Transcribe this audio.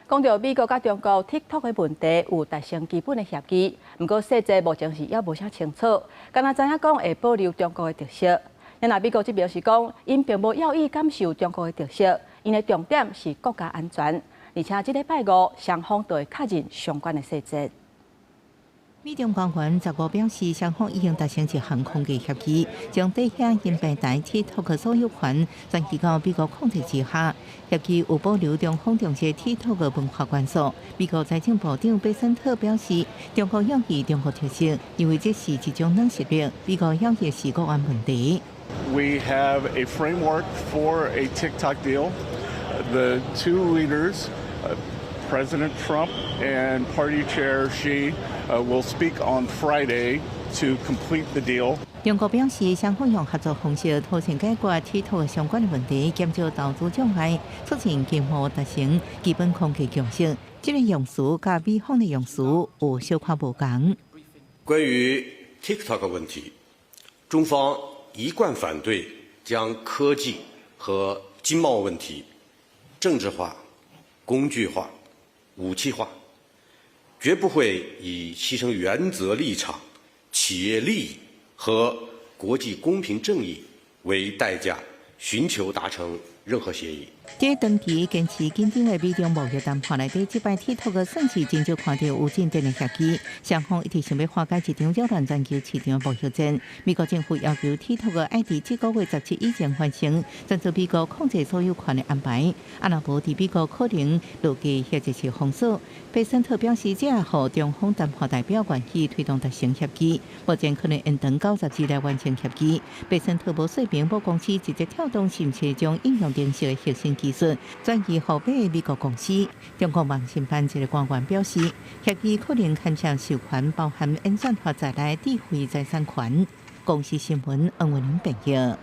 讲到美国甲中国 TikTok 的问题有达成基本的协议，不过细节目前是还无啥清楚。敢若知影讲会保留中国的特色，然而美国则表示讲，因并无要意感受中国的特色，因的重点是国家安全，而且这礼拜五双方都会确认相关的细节。 美中官员15表示，双方已经达成一项空嘅协议，将底下因平台 TikTok 所有权转移到美国控制之下。协议有保留中方重视 TikTok 文化元素。美国财政部长贝森特表示，中国要以中国特色，因为这是一种软实力。美国要的是国安问题。 We have a framework for a TikTok deal. The two leaders, President Trump and Party Chair Xi, will speak on Friday to complete the deal. 中国表示，双方用合作方式妥善解决 TikTok 相关的问题，减少投资障碍，促进经贸达成基本空气共识。这个用词甲美方的用词有小可不同。关于 TikTok 问题，中方一贯反对将科技和经贸问题政治化、工具化、武器化，绝不会以牺牲原则立场、企业利益和国际公平正义为代价，寻求达成任何协议。 这长期坚持紧张的美中贸易谈判内底，这摆 TikTok 算是真少看到有进展的协议。双方一直想要化解一场扰乱全球市场的贸易战。美国政府要求 TikTok 爱伫这个月17以前完成，遵照美国控制所有权的安排。啊，若无伫美国可能落地或者是封锁。贝森特表示，这也互中方谈判代表愿意推动达成协议，目前可能延长90日来完成协议。贝森特无说明某公司直接跳动是毋是将应用程式的核心技术转移后买的美国公司。中国网信办一个官员表示，协议可能牵涉授权包含演算法在内智慧财产权。公司新闻，王文玲报道。